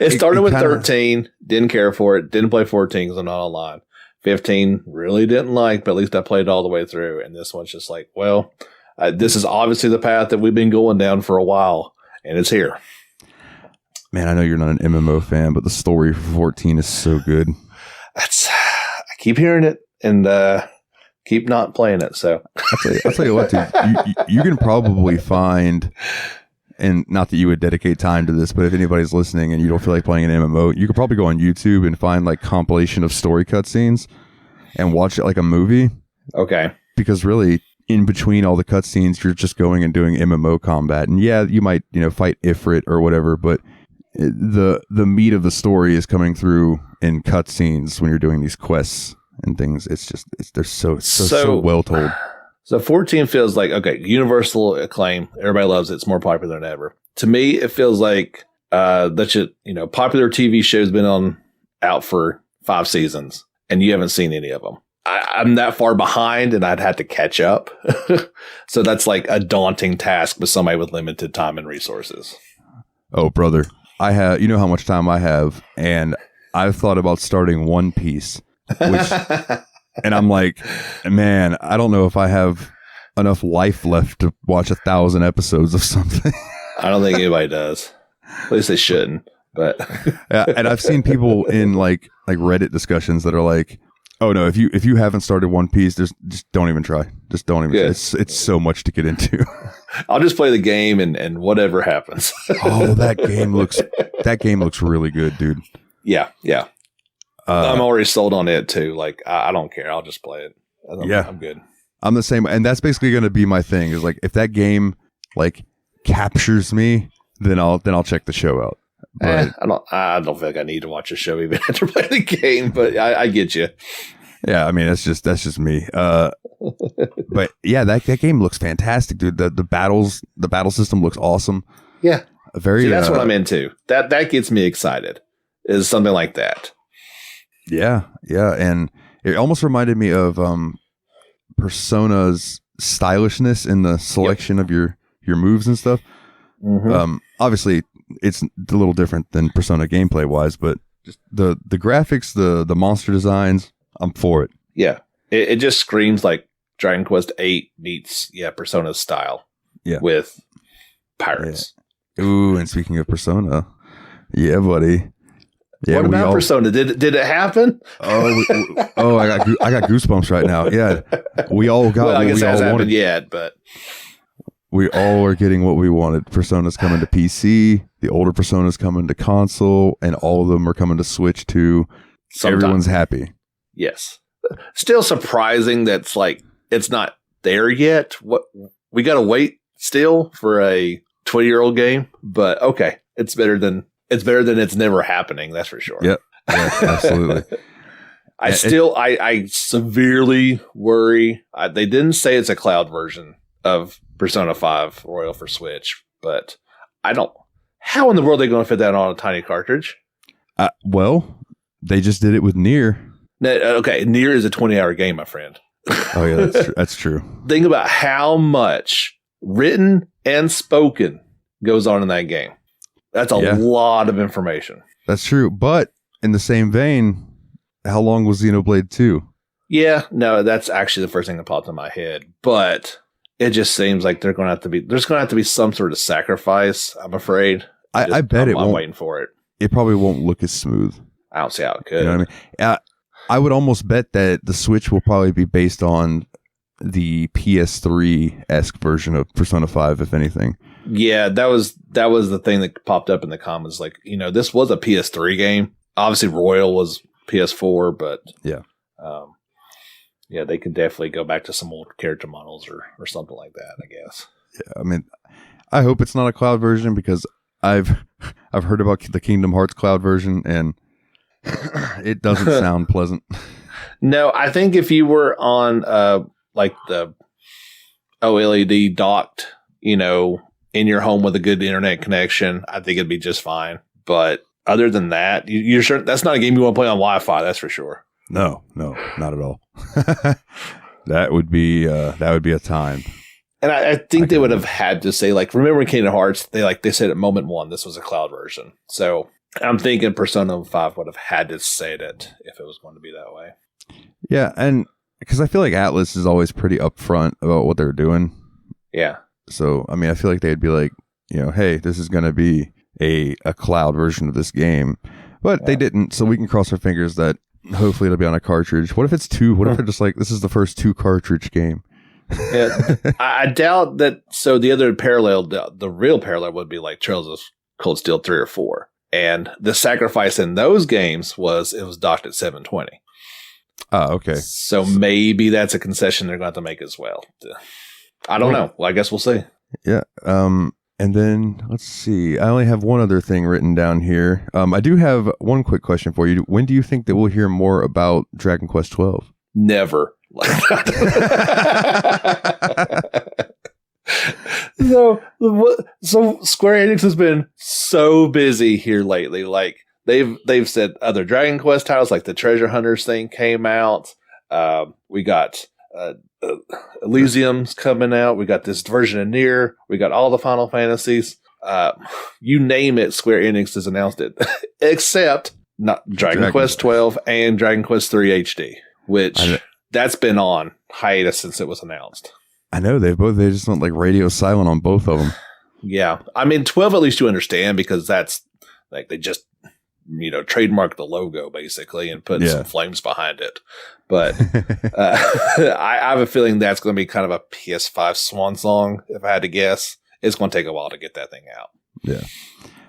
it started with 13, didn't care for it, didn't play 14 because I'm not online. 15 really didn't like, but at least I played all the way through. And this one's just like, well, this is obviously the path that we've been going down for a while, and it's here. Man, I know you're not an MMO fan, but the story for 14 is so good. I keep hearing it and keep not playing it. So I'll tell you what, dude, you can probably find, and not that you would dedicate time to this, but if anybody's listening and you don't feel like playing an MMO, you could probably go on YouTube and find like compilation of story cutscenes and watch it like a movie. Okay. Because really, in between all the cutscenes, you're just going and doing MMO combat. And yeah, you might, fight Ifrit or whatever, but the meat of the story is coming through in cutscenes when you're doing these quests and things. They're so well told. So 14 feels like, okay, universal acclaim. Everybody loves it. It's more popular than ever. To me, it feels like popular TV show's been out for 5 seasons and you haven't seen any of them. I'm that far behind and I'd have to catch up. So that's like a daunting task with somebody with limited time and resources. Oh, brother. I have, how much time I have, and I've thought about starting One Piece, which, and I'm like, man, I don't know if I have enough life left to watch 1,000 episodes of something. I don't think anybody does. At least they shouldn't. But yeah, and I've seen people in like Reddit discussions that are like, "Oh no, if you haven't started One Piece, just don't even try. Just don't even. Try. It's so much to get into." I'll just play the game and whatever happens. Oh, that game looks really good, dude. Yeah. I'm already sold on it too. Like I don't care. I'll just play it. I'm good. I'm the same, and that's basically going to be my thing. Is like if that game like captures me, then I'll check the show out. But I don't feel like I need to watch a show even after playing the game. But I get you. Yeah, I mean that's just me. But yeah, that game looks fantastic, dude. The battle system looks awesome. Yeah, very. That's what I'm into. That gets me excited. Is something like that. Yeah, and it almost reminded me of Persona's stylishness in the selection of your moves and stuff. Mm-hmm. Obviously, it's a little different than Persona gameplay wise, but just the graphics, the monster designs, I'm for it. Yeah, it just screams like Dragon Quest VIII meets Persona's style. Yeah, with pirates. Yeah. Ooh, and speaking of Persona, yeah, buddy. Yeah, what about Persona? Did it happen? Oh, I got goosebumps right now. Yeah, we all got. Well, I guess it hasn't happened yet, but we all are getting what we wanted. Persona's coming to PC. The older Persona's coming to console, and all of them are coming to Switch too. Everyone's happy. Yes. Still surprising that's like it's not there yet. What we got to wait still for a 20-year-old game, but okay, it's better than it's never happening. That's for sure. Yep. Yeah, absolutely. I severely worry. They didn't say it's a cloud version of Persona 5 Royal for Switch, but I don't. How in the world are they going to fit that on a tiny cartridge? Well, they just did it with Nier. Okay, Nier is a 20-hour game, my friend. Oh yeah, that's true. Think about how much written and spoken goes on in that game. That's a lot of information. That's true. But in the same vein, how long was Xenoblade 2? Yeah, no, that's actually the first thing that popped in my head. But it just seems like there's going to have to be some sort of sacrifice, I'm afraid. I bet it won't. I'm waiting for it. It probably won't look as smooth. I don't see how it could. You know what I mean? I would almost bet that the Switch will probably be based on the PS3-esque version of Persona 5, if anything. Yeah, that was the thing that popped up in the comments. Like, this was a PS3 game. Obviously, Royal was PS4, but yeah, they could definitely go back to some old character models or something like that, I guess. Yeah, I mean, I hope it's not a cloud version because I've heard about the Kingdom Hearts cloud version and it doesn't sound pleasant. No, I think if you were on like the OLED docked, in your home with a good internet connection, I think it'd be just fine. But other than that, you're sure that's not a game you want to play on Wi-Fi. That's for sure. No, not at all. That would be a time. And I think they would have had to say, like, remember Kingdom Hearts? They said at moment one, this was a cloud version. So I'm thinking Persona 5 would have had to say that if it was going to be that way. Yeah, and because I feel like Atlas is always pretty upfront about what they're doing. Yeah. So, I mean, I feel like they'd be like, hey, this is going to be a cloud version of this game. But they didn't, so we can cross our fingers that hopefully it'll be on a cartridge. What if it's two? What if they're just like, this is the first 2-cartridge game? Yeah, I doubt that. So the other parallel, the real parallel would be like Trails of Cold Steel 3 or 4. And the sacrifice in those games was docked at 720. Okay. So maybe that's a concession they're going to have to make as well. I don't know. Well, I guess we'll see. Yeah. And then let's see. I only have one other thing written down here. I do have one quick question for you. When do you think that we'll hear more about Dragon Quest 12? Never. So Square Enix has been so busy here lately. Like they've said other Dragon Quest titles, like the Treasure Hunters thing came out. We got Elysium's coming out. We got this version of Nier. We got all the Final Fantasies. You name it, Square Enix has announced it, except not Dragon Quest 12 and Dragon Quest 3 HD, which that's been on hiatus since it was announced. I know they just went like radio silent on both of them. Yeah. I mean, 12 at least you understand because that's like they just, trademarked the logo basically and put some flames behind it. But I have a feeling that's going to be kind of a PS5 swan song, if I had to guess. It's going to take a while to get that thing out. Yeah.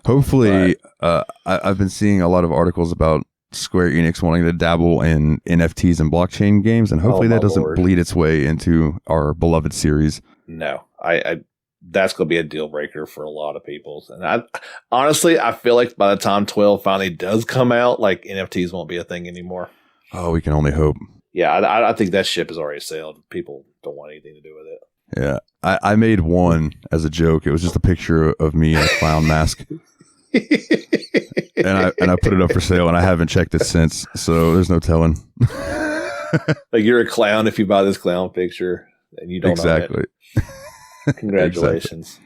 Hopefully, I've been seeing a lot of articles about Square Enix wanting to dabble in NFTs and blockchain games, and hopefully that doesn't bleed its way into our beloved series. No, I that's going to be a deal breaker for a lot of people. And honestly, I feel like by the time 12 finally does come out, like NFTs won't be a thing anymore. Oh, we can only hope. Yeah, I think that ship has already sailed. People don't want anything to do with it. Yeah, I made one as a joke. It was just a picture of me in a clown mask. and I put it up for sale, and I haven't checked it since, so there's no telling. Like you're a clown if you buy this clown picture and you don't exactly. own it. Congratulations.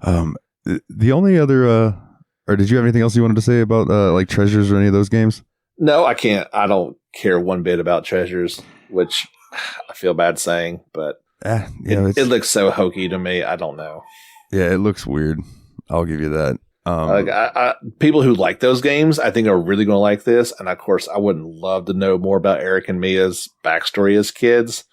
Exactly. The only other, or did you have anything else you wanted to say about like Treasures or any of those games? No, I can't. I don't care one bit about Treasures, which I feel bad saying, but it looks so hokey to me. I don't know. Yeah, it looks weird. I'll give you that. People who like those games, I think, are really going to like this. And of course, I wouldn't love to know more about Eric and Mia's backstory as kids,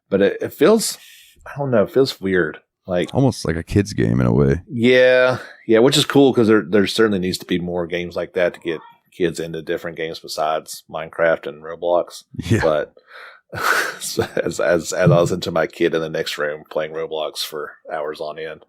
but it feels, I don't know, it feels weird. Like almost like a kid's game in a way. Yeah, which is cool because there certainly needs to be more games like that to get kids into different games besides Minecraft and Roblox. Yeah. But as I was into my kid in the next room playing Roblox for hours on end.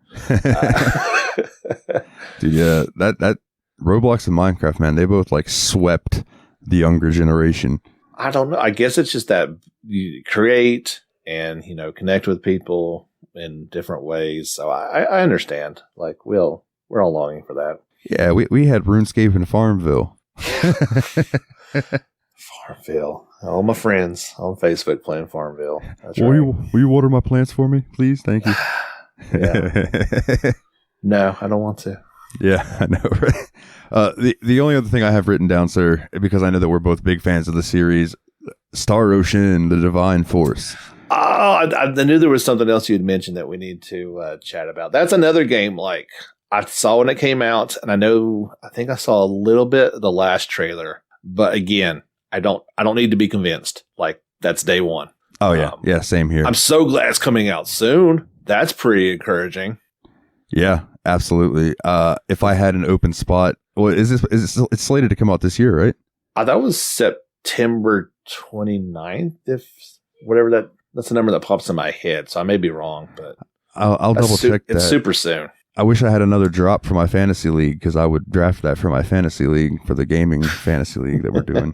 Dude, yeah, that Roblox and Minecraft, man, they both like swept the younger generation. I don't know. I guess it's just that you create and connect with people in different ways. So I understand. Like we're all longing for that. Yeah, we had RuneScape in Farmville. Farmville. All my friends on Facebook playing Farmville. That's right. Will you water my plants for me, please? Thank you. No, I don't want to. Yeah, I know, right? The only other thing I have written down, sir, because I know that we're both big fans of the series, Star Ocean, The Divine Force. Oh, I knew there was something else you had mentioned that we need to chat about. That's another game like I saw when it came out, and I think I saw a little bit of the last trailer, but again, I don't need to be convinced. Like that's day one. Oh yeah, yeah, same here. I'm so glad it's coming out soon. That's pretty encouraging. Yeah, absolutely. If I had an open spot, well, it's slated to come out this year, right? That was September 29th, if whatever that's the number that pops in my head. So I may be wrong, but I'll double check that. It's super soon. I wish I had another drop for my fantasy league because I would draft that for my fantasy league for the gaming fantasy league that we're doing.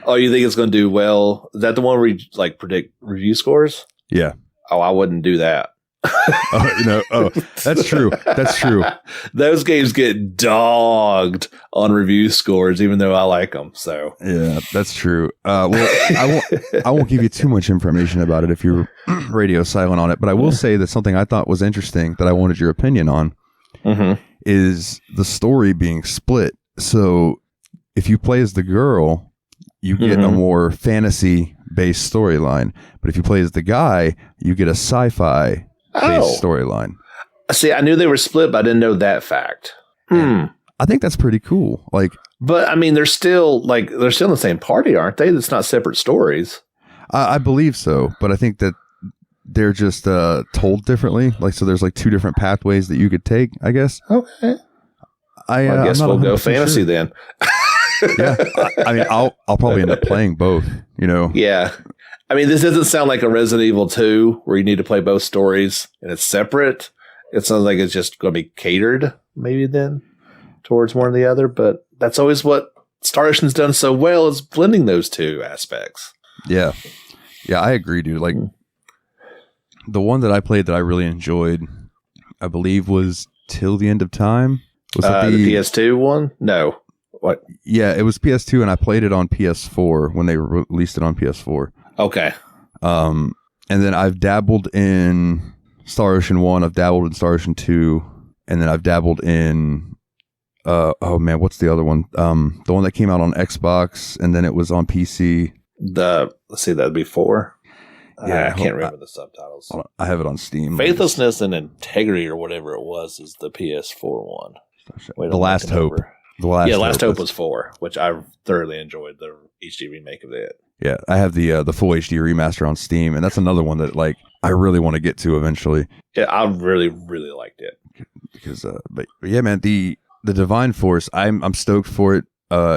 Oh, you think it's going to do well? Is that the one where you like predict review scores? Yeah. Oh, I wouldn't do that. That's true. That's true. Those games get dogged on review scores, even though I like them. So yeah, that's true. Well, I won't give you too much information about it if you're radio silent on it. But I will say that something I thought was interesting that I wanted your opinion on is the story being split. So if you play as the girl, you get a more fantasy-based storyline. But if you play as the guy, you get a sci-fi based storyline. See, I knew they were split, but I didn't know that fact. I think that's pretty cool. Like, but I mean, they're still in the same party, aren't they? It's not separate stories. I believe so, but I think that they're just told differently. Like, so there's like two different pathways that you could take, I guess. Okay. I guess we'll go fantasy then. Yeah, I mean, I'll probably end up playing both. Yeah. I mean, this doesn't sound like a Resident Evil 2 where you need to play both stories and it's separate. It sounds like it's just going to be catered maybe then towards one or the other. But that's always what Star Ocean's done so well is blending those two aspects. Yeah. Yeah, I agree, dude. Like the one that I played that I really enjoyed, I believe was Till the End of Time. Was that the PS2 one? No. What? Yeah, it was PS2 and I played it on PS4 when they released it on PS4. Okay. And then I've dabbled in Star Ocean 1, I've dabbled in Star Ocean 2, and then I've dabbled in oh man, what's the other one? The one that came out on Xbox and then it was on PC. Let's see, that'd be 4. Yeah, I can't remember the subtitles. I have it on Steam. Faithlessness and Integrity, or whatever it was, is the PS4 one. The Last Hope. Last Hope was 4, which I thoroughly enjoyed the HD remake of it. Yeah, I have the full HD remaster on Steam, and that's another one that like I really want to get to eventually. Yeah, I really, really liked it. Because, but yeah, man, the Divine Force, I'm stoked for it.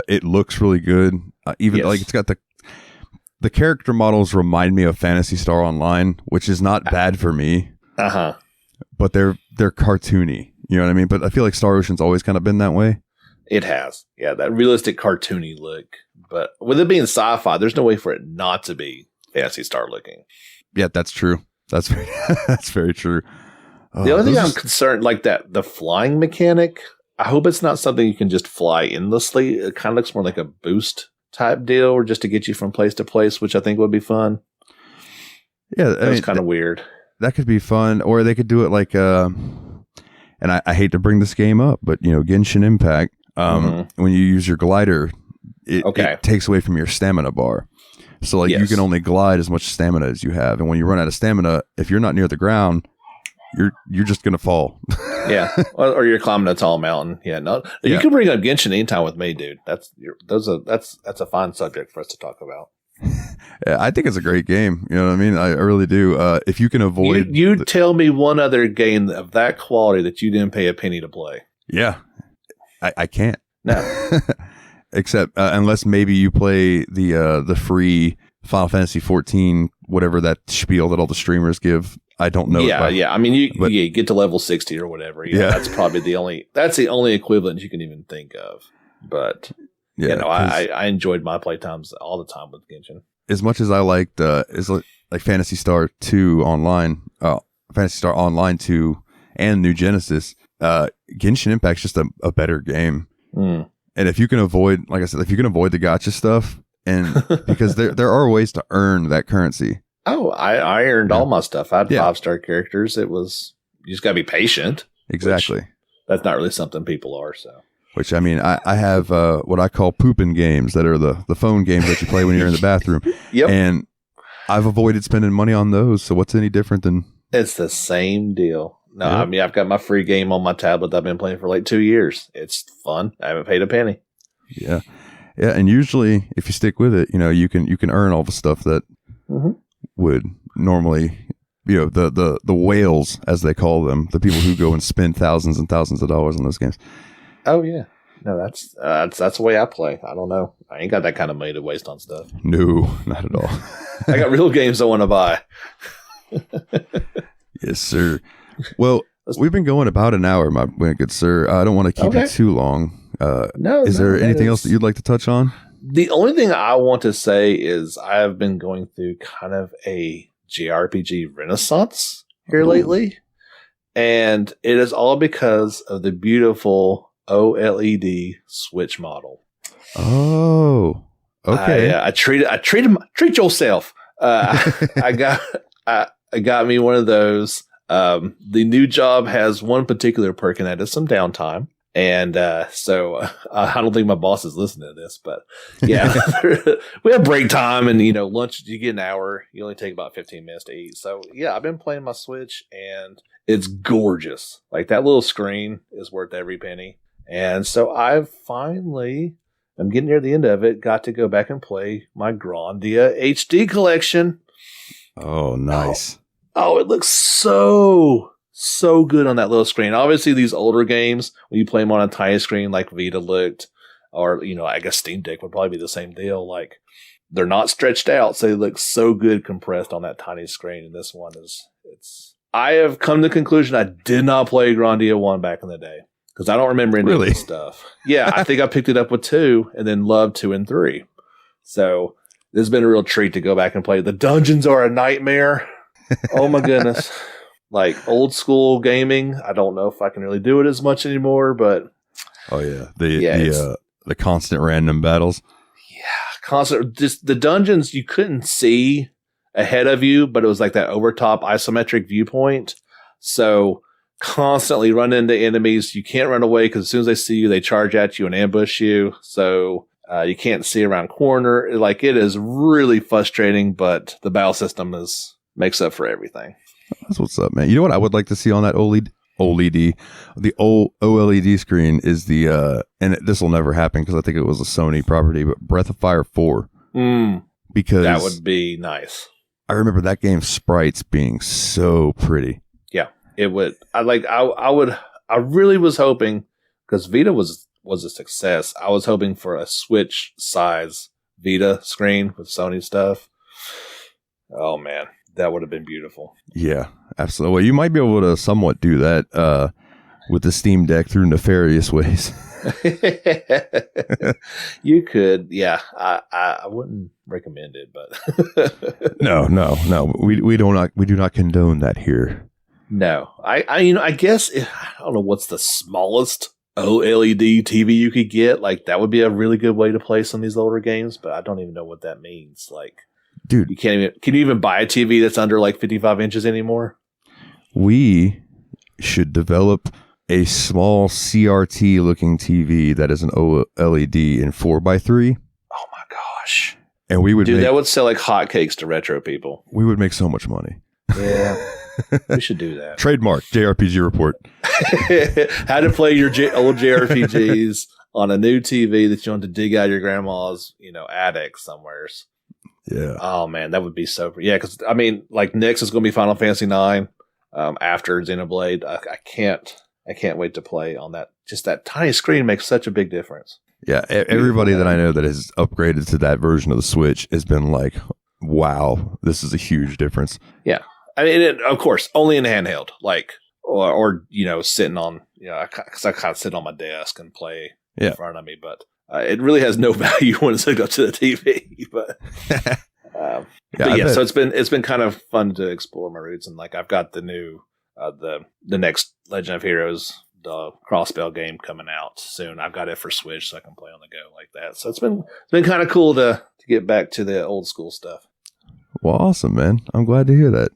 It looks really good. Even like it's got the character models remind me of Phantasy Star Online, which is not bad for me. But they're cartoony. You know what I mean? But I feel like Star Ocean's always kind of been that way. It has. Yeah, that realistic cartoony look. But with it being sci-fi, there's no way for it not to be Phantasy Star looking. Yeah, that's true. That's very true. The only thing I'm concerned, like the flying mechanic, I hope it's not something you can just fly endlessly. It kind of looks more like a boost type deal, or just to get you from place to place, which I think would be fun. Yeah, it's kind of weird. That could be fun, or they could do it like, and I hate to bring this game up, but you know, Genshin Impact. When you use your glider, it takes away from your stamina bar. So like you can only glide as much stamina as you have, and when you run out of stamina, if you're not near the ground, you're just gonna fall. Yeah, or you're climbing a tall mountain. Yeah, no, you can bring up Genshin anytime with me, dude. That's a fine subject for us to talk about. Yeah, I think it's a great game. You know what I mean? I really do. If you can avoid, tell me one other game of that quality that you didn't pay a penny to play. Yeah, I can't. No, except unless maybe you play the free Final Fantasy 14, whatever that spiel that all the streamers give. I don't know. Yeah. I mean, you get to level 60 or whatever. Yeah, that's probably the only equivalent you can even think of. But I enjoyed my playtimes all the time with Genshin. As much as I liked like Phantasy Star 2 Online, Phantasy Star Online 2, and New Genesis, Genshin Impact's just a better game. And if you can avoid, like I said, if you can avoid the gacha stuff, and because there are ways to earn that currency. Oh, I earned all my stuff. I had 5-star characters. You just gotta be patient. Exactly. That's not really something people are. So, which I mean, I have what I call pooping games that are the phone games that you play when you're in the bathroom. Yep. And I've avoided spending money on those. So what's any different than? It's the same deal. No, I mean, I've got my free game on my tablet that I've been playing for like 2 years. It's fun. I haven't paid a penny. Yeah. Yeah. And usually if you stick with it, you know, you can earn all the stuff that would normally, you know, the whales, as they call them, the people who go and spend thousands and thousands of dollars on those games. Oh yeah. No, that's the way I play. I don't know. I ain't got that kind of money to waste on stuff. No, not at all. I got real games I want to buy. Yes, sir. Well, we've been going about an hour, my good sir. I don't want to keep it too long. Is there anything else that you'd like to touch on? The only thing I want to say is I have been going through kind of a JRPG renaissance here lately. And it is all because of the beautiful OLED Switch model. Oh, okay. Treat yourself. I got me one of those. The new job has one particular perk, and that is some downtime. And so I don't think my boss is listening to this, but yeah, we have break time, and you know, lunch you get an hour. You only take about 15 minutes to eat. So yeah, I've been playing my Switch, and it's gorgeous. Like that little screen is worth every penny. And so I'm getting near the end of it. Got to go back and play my Grandia HD collection. Oh, nice. Oh, it looks so good on that little screen. Obviously, these older games, when you play them on a tiny screen like Vita looked, or, you know, I guess Steam Deck would probably be the same deal. Like, they're not stretched out, so they look so good compressed on that tiny screen. And this one I have come to the conclusion I did not play Grandia 1 back in the day, because I don't remember any of this stuff. Yeah, I think I picked it up with 2 and then loved 2 and 3. So, this has been a real treat to go back and play. The dungeons are a nightmare. Oh my goodness. Like old school gaming. I don't know if I can really do it as much anymore, but oh yeah. The constant random battles. Yeah. Just the dungeons you couldn't see ahead of you, but it was like that overtop isometric viewpoint. So constantly run into enemies. You can't run away because as soon as they see you, they charge at you and ambush you. So you can't see around corner. Like, it is really frustrating, but the battle system makes up for everything. That's what's up, man. You know what I would like to see on that the old OLED screen is and this will never happen because I think it was a Sony property, but Breath of Fire 4. Because that would be nice. I remember that game's sprites being so pretty. Yeah, it would. I really was hoping, because Vita was a success. I was hoping for a Switch size Vita screen with Sony stuff. Oh man, that would have been beautiful. Yeah, absolutely. Well, you might be able to somewhat do that with the Steam Deck through nefarious ways. You could, yeah. I wouldn't recommend it, but no. We do not condone that here. No, I guess I don't know what's the smallest OLED TV you could get. Like, that would be a really good way to play some of these older games, but I don't even know what that means. Like, dude, can you even buy a TV that's under like 55 inches anymore? We should develop a small CRT looking TV that is an OLED in 4x3. Oh my gosh. And we would that would sell like hotcakes to retro people. We would make so much money. Yeah. We should do that. Trademark JRPG report. How to play your old JRPGs on a new TV that you want to dig out of your grandma's, attic somewheres. Yeah. Oh man, that would be so. Yeah, because I mean, like, next is going to be Final Fantasy IX. After Xenoblade, I can't wait to play on that. Just that tiny screen makes such a big difference. Yeah, everybody that I know that has upgraded to that version of the Switch has been like, wow, this is a huge difference. Yeah. I mean, of course, only in handheld, like, or sitting on, because I kind of sit on my desk and play in front of me, but it really has no value when it's hooked up to the TV. But so it's been kind of fun to explore my roots, and like, I've got the new the next Legend of Heroes, the cross-spell game coming out soon. I've got it for Switch, so I can play on the go like that. So it's been kind of cool to get back to the old school stuff. Well, awesome, man. I'm glad to hear that.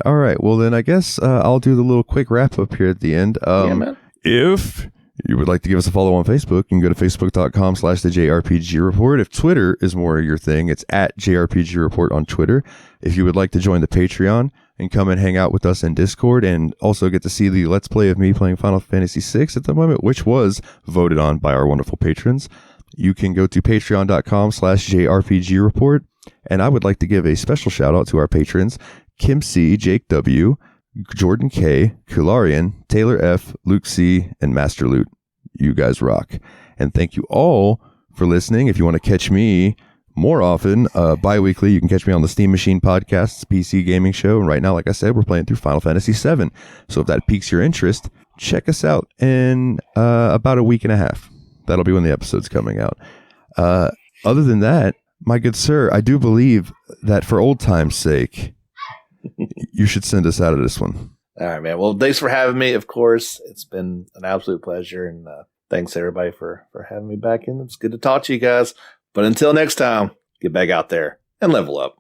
All right. Well, then I guess I'll do the little quick wrap up here at the end. Yeah, man. If you would like to give us a follow on Facebook, you can go to facebook.com/the JRPG Report. If Twitter is more your thing, it's at JRPG Report on Twitter. If you would like to join the Patreon and come and hang out with us in Discord and also get to see the Let's Play of me playing Final Fantasy VI at the moment, which was voted on by our wonderful patrons, you can go to patreon.com/JRPG Report. And I would like to give a special shout out to our patrons, Kim C, Jake W, Jordan K, Kularian, Taylor F, Luke C, and Master Loot. You guys rock. And thank you all for listening. If you want to catch me more often, bi-weekly, you can catch me on the Steam Machine Podcast's PC gaming show. And right now, like I said, we're playing through Final Fantasy VII. So if that piques your interest, check us out in about a week and a half. That'll be when the episode's coming out. Other than that, my good sir, I do believe that for old time's sake, you should send us out of this one. All right, man. Well, thanks for having me. Of course, it's been an absolute pleasure, and thanks everybody for having me back in. It's good to talk to you guys. But until next time, get back out there and level up.